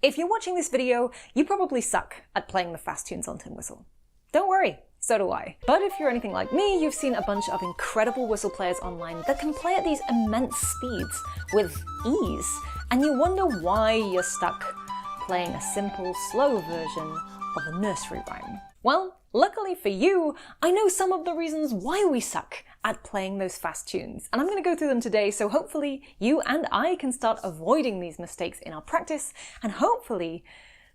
If you're watching this video, you probably suck at playing the fast tunes on Tin Whistle. Don't worry, so do I. But if you're anything like me, you've seen a bunch of incredible whistle players online that can play at these immense speeds with ease, and you wonder why you're stuck playing a simple, slow version of a nursery rhyme. Well, luckily for you, I know some of the reasons why we suck at playing those fast tunes, and I'm going to go through them today, so hopefully you and I can start avoiding these mistakes in our practice and hopefully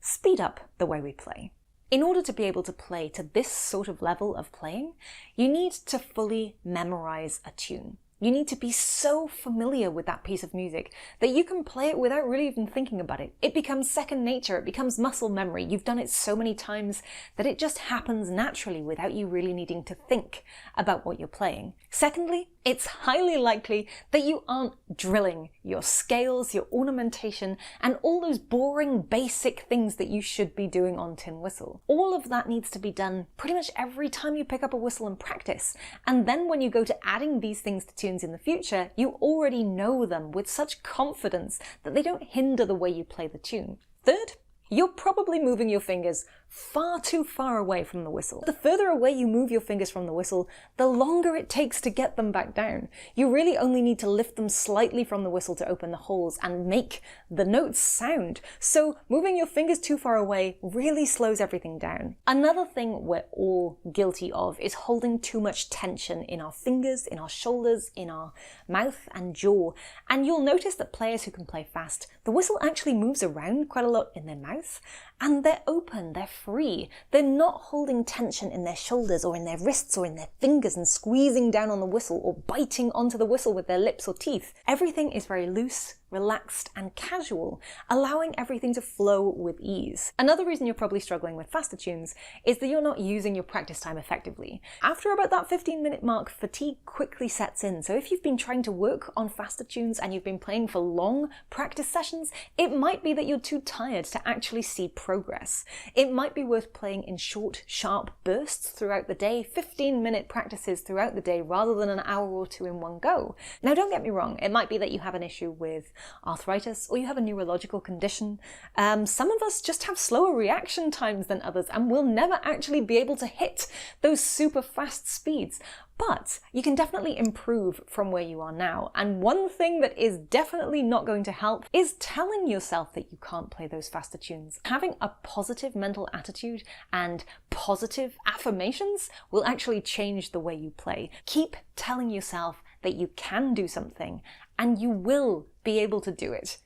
speed up the way we play. In order to be able to play to this sort of level of playing, you need to fully memorize a tune. You need to be so familiar with that piece of music that you can play it without really even thinking about it. It becomes second nature, it becomes muscle memory. You've done it so many times that it just happens naturally without you really needing to think about what you're playing. Secondly, it's highly likely that you aren't drilling your scales, your ornamentation, and all those boring basic things that you should be doing on Tin Whistle. All of that needs to be done pretty much every time you pick up a whistle and practice. And then when you go to adding these things to tunes in the future, you already know them with such confidence that they don't hinder the way you play the tune. Third, you're probably moving your fingers far too far away from the whistle. The further away you move your fingers from the whistle, the longer it takes to get them back down. You really only need to lift them slightly from the whistle to open the holes and make the notes sound. So moving your fingers too far away really slows everything down. Another thing we're all guilty of is holding too much tension in our fingers, in our shoulders, in our mouth and jaw. And you'll notice that players who can play fast, the whistle actually moves around quite a lot in their mouth, and they're open, they're free. They're not holding tension in their shoulders or in their wrists or in their fingers and squeezing down on the whistle or biting onto the whistle with their lips or teeth. Everything is very loose, relaxed and casual, allowing everything to flow with ease. Another reason you're probably struggling with faster tunes is that you're not using your practice time effectively. After about that 15-minute mark, fatigue quickly sets in. So if you've been trying to work on faster tunes and you've been playing for long practice sessions, it might be that you're too tired to actually see progress. It might be worth playing in short, sharp bursts throughout the day, 15-minute practices throughout the day rather than an hour or two in one go. Now don't get me wrong, it might be that you have an issue with arthritis or you have a neurological condition. Some of us just have slower reaction times than others and will never actually be able to hit those super fast speeds. But you can definitely improve from where you are now. And one thing that is definitely not going to help is telling yourself that you can't play those faster tunes. Having a positive mental attitude and positive affirmations will actually change the way you play. Keep telling yourself that you can do something and you will be able to do it.